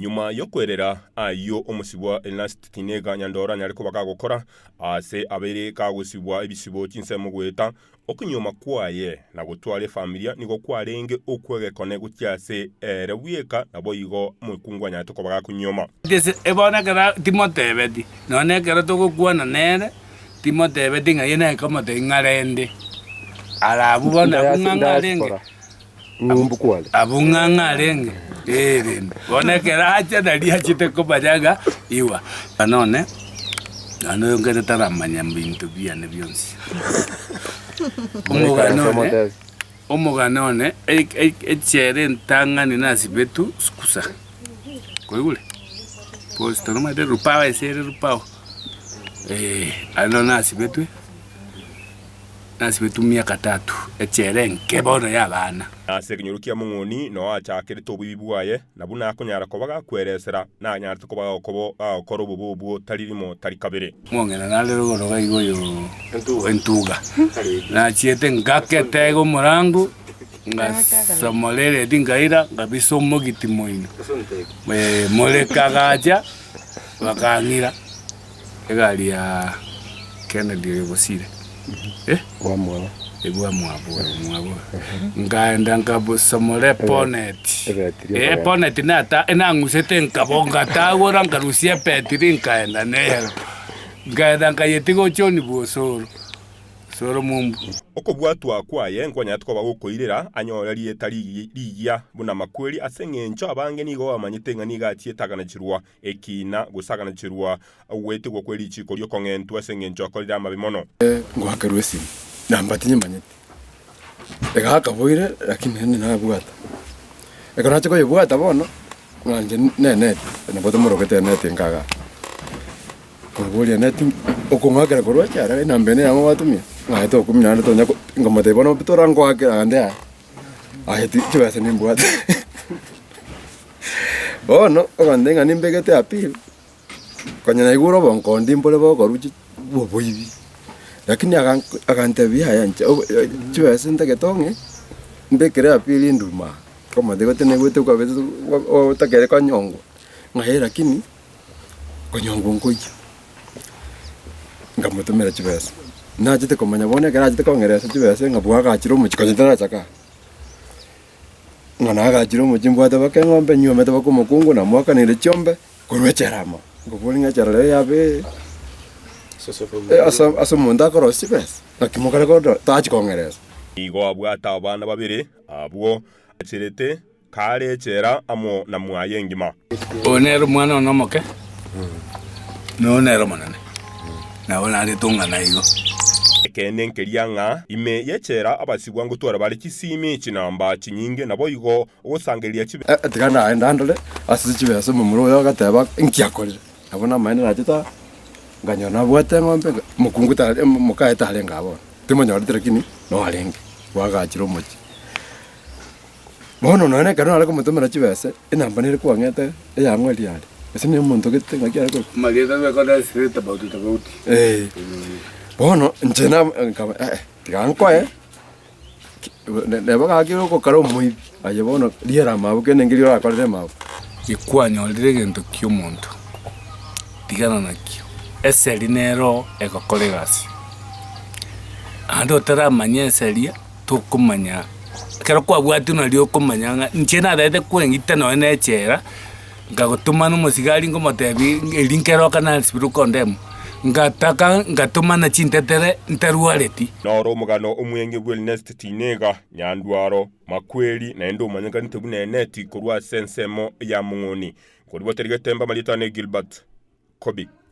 Nyuma yo kwerera ayo omusibwa Ernest Tinega Nyandora nyariko bakagokora ase abere kagusibwa ebisibo kinsemo gweta okunyoma kwaye na gutwale familia nigo kwarenge okwegekone gutyase rewieka nabo igo mukungwa nyatoko bagakunyoma dese ebona kara timotebedi none kara toko kuana nere timotebedi ngayena kama de ngarende alabu bona kungangarenge ngumbu kwale abungangarenge bona kera acha dalia chite ko bajaga iwa anone ano ngere taramanya mbintu byane byonsi omuganone echere ntangani nasi betu skusa koigule pues toma de rupawa ese rupawa ano nasi betu miaka 3 echere nkebono y'abana ase kinyorukia mungoni no achakire tobibi bwaye nabuna akonyara ko bagakweresera na nyarto ko bagokobo akoro bububu taririmo tari kabere mwongena nale rugoro igo yo entuga na chiete ngakete go murangu ngasamolere dingaira ngabisomo gitimoino mole kagaja bakangira egali ya Kennedy yobosire wamwa mwabo ngaenda ngabusomole ponet nata enangusete nkabonga tawora ngarusia petiri nkaenda nero ngaenda ngayetigo choni bosoro soro mumbu okobwatwa kwaye nkonya tuko bagukoirira anyoreri etari liya buna makweli asengencho abange nigo amanyitenga nigatie tagana chirwa ekina gusagana chirwa wete gwo kweli chiko ryo kongentu asengencho akorira mabimono ngwakarwesi namba tinyimanyete egaka boire lakini nene na bwata ekona chiko yobwata bono nganje nene naboto morokete nete ngaga kubulia nete okongakera korwa chara nambene yango watumia ngaito kumina ndo nyako ngomate bono bitorango akira ande aheti chibase nimbwata bono ogandenga nimbegete apil kanya iguro bonko ndimbole boko ruchi boboibi lakini akantebia yancha chibase ntagetonge mbekere apil nduma koma degote negwete kwa betu otakere kanyongo ngahe lakini kanyongo nkoyi ngamutumira chibase na jite komanya bone kera jite kongeresa chibese ngabwaga chiro mu chikonyetara chaka ngana ga chiro mu chimbwata bakengombe nyume tabako mukungu na mwaka nile chombe kurwecherama ngobulinga charale yabe asa munda koro chibese akimokare ko tachi kongeresa igo abwata abana babiri abwo chirete kare chera amo na mwaye ngima onero mwana onomoke no nero manane na wala ari tunga na igo kene nkerianga ime yechera abasibwa ngutwara bali kisimi kinamba kinyinge nabo igo osangelia chibe atikana aenda ndole asisi chibe asimo muro yo gateba nkiakorire abona maine rajita nganyona bwate ngombe mukunguta mukaeta halenga abo timonyora kini no halenge wagachiro mochi bono none kana ala kumutumira chibese inamba nire kwangete eyangweli yali ese ni umuntu gete ngakiara ko mageta bekona sirita bauti bono njena tiganko ne baga kiro ko karo muy aye bono liera mabuke nengiro akorere mabu ikwanyo liregento ky'omuntu tigana nakyo eseri nero ekokoregasi ando taramanya eseria tukumanya kero kwa bwatu na lyo kumanya njena dede kwengita no enechera ngagutuma no musigari ngomotebi elinkero kana spiru condemn ngatuma na chintetere ntaruareti noro mugano omwenge bwa Ernest Tinega Nyandwaro makweli na endo manyanga ntebune neti kurwa sensemo ya mungoni kuri boterigetemba malitane Gilbert Kobi